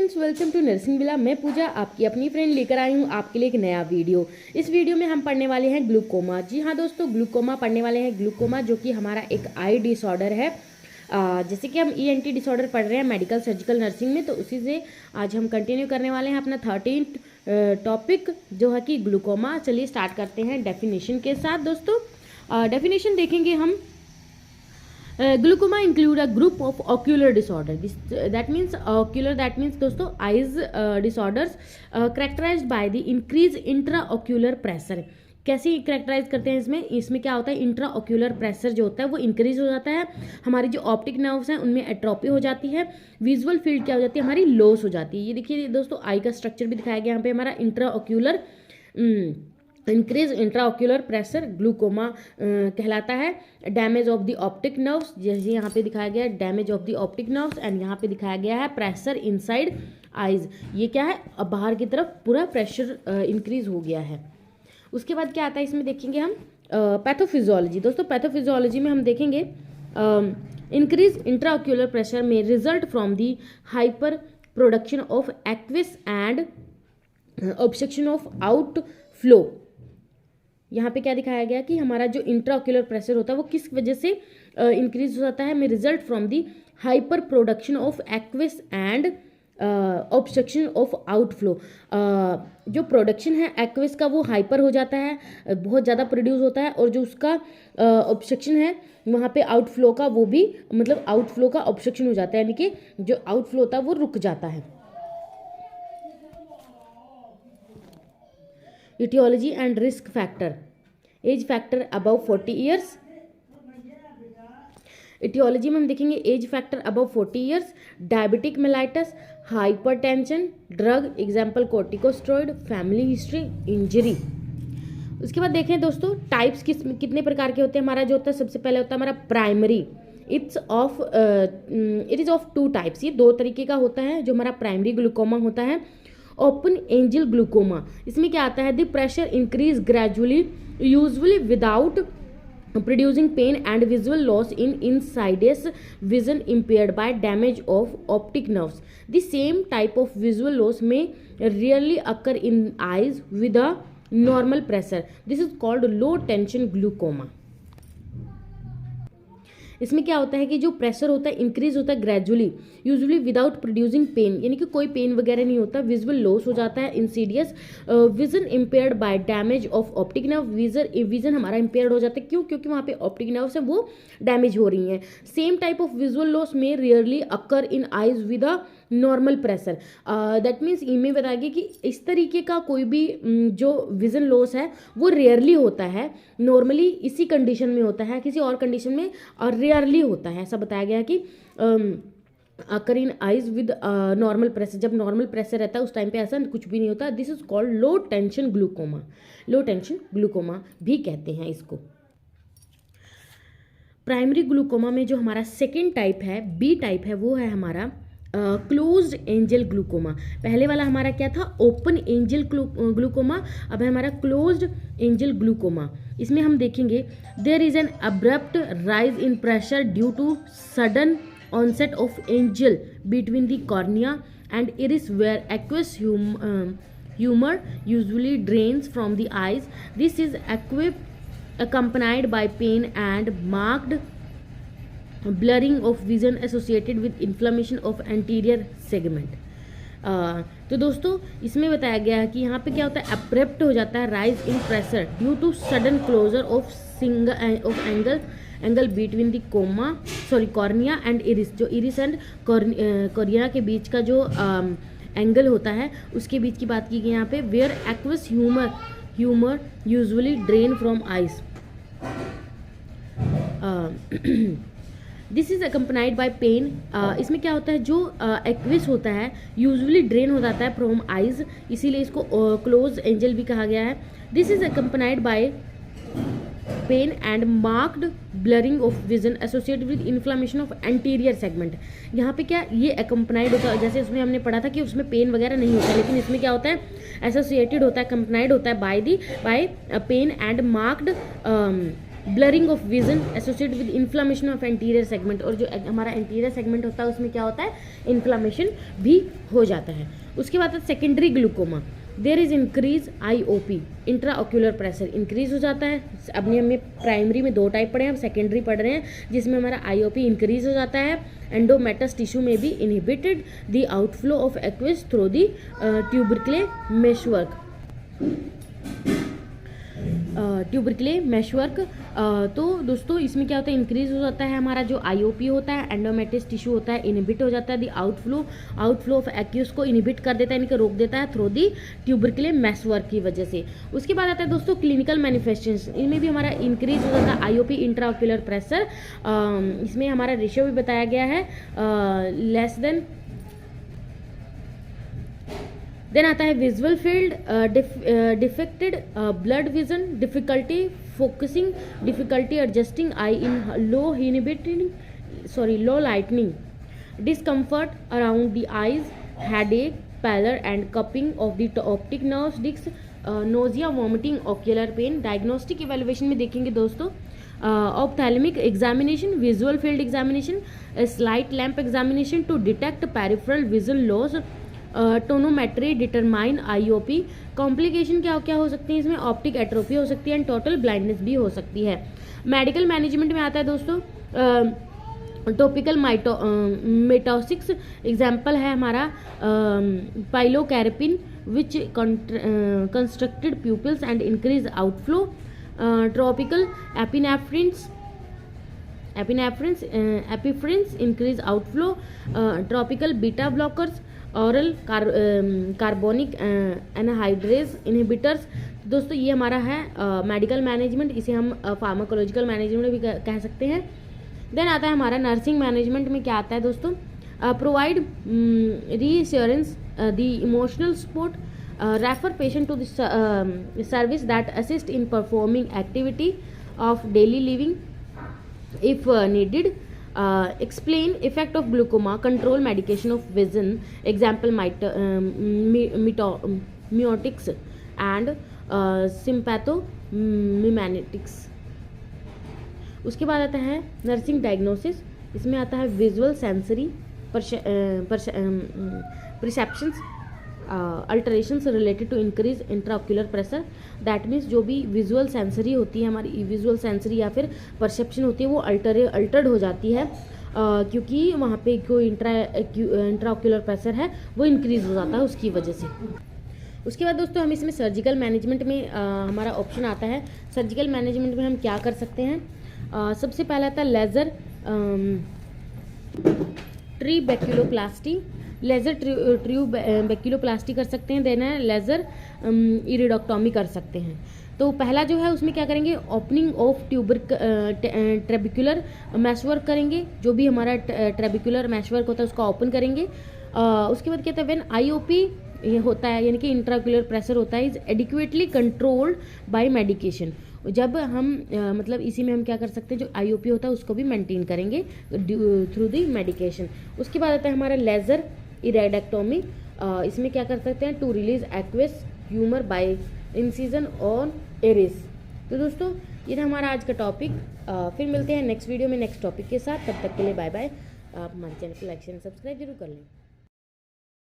Friends, welcome to nursing villa. मैं पूजा आपकी अपनी फ्रेंड लेकर आई हूँ आपके लिए एक नया वीडियो। इस वीडियो में हम पढ़ने वाले हैं ग्लूकोमा। जी हाँ दोस्तों, ग्लूकोमा पढ़ने वाले हैं। ग्लूकोमा जो कि हमारा एक आई डिसऑर्डर है। जैसे कि हम ENT डिसऑर्डर पढ़ रहे हैं मेडिकल सर्जिकल नर्सिंग में, तो उसी से आज हम कंटिन्यू करने वाले हैं अपना 13th टॉपिक जो है कि ग्लूकोमा। चलिए स्टार्ट करते हैं डेफिनेशन के साथ। दोस्तों डेफिनेशन देखेंगे हम। Glaucoma include a group of ocular disorder. That means दोस्तों eyes disorders characterized by the increased intraocular pressure. कैसे करेक्टराइज करते हैं इसमें क्या होता है, इंट्राओक्यूलर प्रेशर जो होता है वो इंक्रीज हो जाता है। हमारी जो ऑप्टिक नर्व्स हैं उनमें एट्रोपी हो जाती है। विजुअल फील्ड क्या हो जाती है, हमारी लॉस हो जाती है। ये देखिए दोस्तों, आई का स्ट्रक्चर भी दिखाया गया यहाँ पे हमारा intraocular increase intraocular pressure glaucoma कहलाता है। Damage of the optic nerves, जैसे यहाँ पे दिखाया गया है damage of the optic nerves, and यहाँ पे दिखाया गया है प्रेशर इनसाइड आइज। ये क्या है, अब बाहर की तरफ पूरा प्रेशर इंक्रीज हो गया है। उसके बाद क्या आता है इसमें देखेंगे हम पैथोफिजियोलॉजी। दोस्तों पैथोफिजियोलॉजी में हम देखेंगे इंक्रीज इंट्राओक्यूलर प्रेशर में result from the hyper production of aqueous and obstruction of outflow. यहाँ पे क्या दिखाया गया कि हमारा जो इंट्राओक्यूलर प्रेशर होता है वो किस वजह से इंक्रीज हो जाता है, में result from the hyper production of aqueous and obstruction of outflow. जो प्रोडक्शन है एक्विस का वो हाइपर हो जाता है, बहुत ज़्यादा प्रोड्यूस होता है, और जो उसका ऑब्स्ट्रक्शन है वहाँ पे आउटफ्लो का वो भी मतलब आउटफ्लो का ऑब्स्ट्रक्शन हो जाता है, यानी कि जो आउटफ्लो होता है वो रुक जाता है। etiology and risk factor, age factor above 40 years. etiology में हम देखेंगे age factor above 40 years, diabetic mellitus, hypertension, drug example corticosteroid, family history, injury. उसके बाद देखें दोस्तों टाइप्स कितने प्रकार के होते हैं। हमारा जो होता है सबसे पहले होता है हमारा primary. It is of 2 types. ये 2 तरीके का होता है जो हमारा प्राइमरी ग्लूकोमा होता है। ओपन एंजल ग्लूकोमा, इसमें क्या आता है, the pressure increase gradually usually without producing pain and visual loss in insidious vision impaired by damage of optic nerves. The same type of visual loss में rarely occur in eyes with a normal pressure. This is called low tension glaucoma. इसमें क्या होता है कि जो pressure होता है increase होता है gradually usually without producing pain, यानी कि कोई पेन वगैरह नहीं होता। विजुअल लॉस हो जाता है, Insidious vision impaired by damage of optic nerve. Vision हमारा इम्पेयर्ड हो जाता है, क्यों, क्योंकि वहाँ पे ऑप्टिक नर्व्स हैं वो डैमेज हो रही हैं। Same type of visual loss में rarely occur in eyes with a normal pressure. That means इनमें बताएगी कि इस तरीके का कोई भी जो विजन लॉस है वो रेयरली होता है, नॉर्मली इसी कंडीशन में होता है, किसी और कंडीशन में और रेयरली होता है। ऐसा बताया गया कि occur in eyes with normal pressure, जब नॉर्मल प्रेशर रहता है उस टाइम पे ऐसा कुछ भी नहीं होता। This is called low tension glaucoma. Low tension glaucoma भी कहते हैं इसको। प्राइमरी ग्लूकोमा में जो हमारा सेकेंड टाइप है, बी टाइप है, वो है हमारा क्लोज्ड एंजल ग्लूकोमा। पहले वाला हमारा क्या था, ओपन एंजल ग्लूकोमा, अब है हमारा क्लोज्ड एंजल ग्लूकोमा। इसमें हम देखेंगे there is an abrupt rise in pressure due to sudden onset of angle between the cornea and iris where aqueous humor usually drains from the eyes. This is accompanied by pain and marked blurring of vision associated with inflammation of anterior segment. तो दोस्तों इसमें बताया गया है कि यहाँ पे क्या होता है, अब्रप्ट हो जाता है rise in pressure due to sudden closure of angle between the cornea and iris. जो इरिस एंड कॉर्निया के बीच का जो एंगल होता है उसके बीच की बात की गई यहाँ पे। Where aqueous humour usually drain from eyes. This is accompanied by pain. इसमें क्या होता है, जो एक्विस होता है यूजुअली ड्रेन हो जाता है फ्रॉम आइज, इसीलिए इसको क्लोज एंजल भी कहा गया है। This is accompanied by pain and marked blurring of vision associated with inflammation of anterior segment. यहाँ पे क्या ये अकम्पनाइड होता है, जैसे उसमें हमने पढ़ा था कि उसमें पेन वगैरह नहीं होता, लेकिन इसमें क्या होता है, एसोसिएटेड होता है, अकम्पनाइड होता है by pain and marked blurring of vision associate with inflammation of anterior segment, और जो हमारा एंटीरियर सेगमेंट होता है उसमें क्या होता है, इन्फ्लामेशन भी हो जाता है। उसके बाद secondary glaucoma, there is increase IOP, intra ocular pressure increase हो जाता है। अपने हमें प्राइमरी में 2 टाइप पढ़े हैं, अब सेकेंडरी पढ़ रहे हैं जिसमें हमारा IOP इंक्रीज हो जाता है। एंडोमेटस टिश्यू में भी inhibited the outflow of aqueous through the trabecular meshwork, trabecular meshwork. तो दोस्तों इसमें क्या होता है, इंक्रीज हो जाता है हमारा जो IOP होता है, एंडोमेटिस टिश्यू होता है, इनहिबिट हो जाता है दी आउटफ्लो ऑफ एक्यूस को इनहिबिट कर देता है, इनके रोक देता है थ्रू दी ट्यूबरक्ले मेशवर्क की वजह से। उसके बाद आता है दोस्तों क्लिनिकल मैनिफेस्टेशन, इनमें भी हमारा इंक्रीज हो जाता है IOP इंट्राऑक्यूलर प्रेशर, इसमें हमारा रेशियो भी बताया गया है लेस देन। देन आता है visual field, defected blood vision, difficulty focusing, difficulty adjusting I in low lightning, discomfort around the eyes, headache, pallor and cupping of the optic nerves, discs, nausea, vomiting, ocular pain। Diagnostic evaluation में देखेंगे दोस्तों ophthalmic examination, visual field examination, slit lamp examination to detect peripheral vision loss, tonometry determine IOP। Complication क्या क्या हो सकती है इसमें, optic atrophy हो सकती है एंड टोटल ब्लाइंडनेस भी हो सकती है। मेडिकल मैनेजमेंट में आता है दोस्तों टॉपिकल मेटोसिक्स, एग्जाम्पल है हमारा pilocarpine which constructed pupils and increase outflow, tropical epinephrines increase outflow, tropical beta blockers, oral carbonic anhydrase inhibitors. दोस्तों ये हमारा है मेडिकल मैनेजमेंट, इसे हम फार्माकोलॉजिकल मैनेजमेंट भी कह सकते हैं। देन आता है हमारा नर्सिंग मैनेजमेंट में क्या आता है दोस्तों, provide reassurance, the emotional support, refer patient to the service that assist in performing activity of daily living if needed, explain effect of glaucoma, control medication of vision, example myotics and sympathomimetics। उसके बाद आता है nursing diagnosis, इसमें आता है visual sensory perceptions, alterations related to increase intraocular pressure, that means जो भी visual sensory होती है हमारी, विजुअल सेंसरी या फिर परसेप्शन होती है वो अल्टर्ड हो जाती है क्योंकि वहाँ पे कोई इंट्राऑक्यूलर प्रेशर है वो इंक्रीज हो जाता है उसकी वजह से। उसके बाद दोस्तों हम इसमें सर्जिकल मैनेजमेंट में हमारा ऑप्शन आता है। सर्जिकल मैनेजमेंट में हम क्या कर सकते हैं, सबसे पहला था लेज़र ट्रीबेक्युलोप्लास्टी, लेज़र ट्यूबेक्युलोप्लास्टी कर सकते हैं, देन है लेज़र इरिडोक्टोमी कर सकते हैं। तो पहला जो है उसमें क्या करेंगे, ओपनिंग ऑफ ट्रेबिकुलर मैशवर्क करेंगे, जो भी हमारा ट्रेबिकुलर मैशवर्क होता है उसका ओपन करेंगे। उसके बाद क्या होता है, व्हेन IOP ये होता है यानी कि इंट्राऑक्यूलर प्रेशर होता है is adequately controlled by medication, जब हम मतलब इसी में हम क्या कर सकते हैं, जो IOP होता है उसको भी मेंटेन करेंगे थ्रू दी मेडिकेशन। उसके बाद आता है हमारा लेज़र इरेडेक्टोमी, इसमें क्या कर सकते हैं, to release aqueous humor by incision on iris. तो दोस्तों ये था हमारा आज का टॉपिक, फिर मिलते हैं नेक्स्ट वीडियो में नेक्स्ट टॉपिक के साथ, तब तक के लिए बाय बाय। आप हमारे चैनल को लाइक शेयर सब्सक्राइब जरूर कर लें।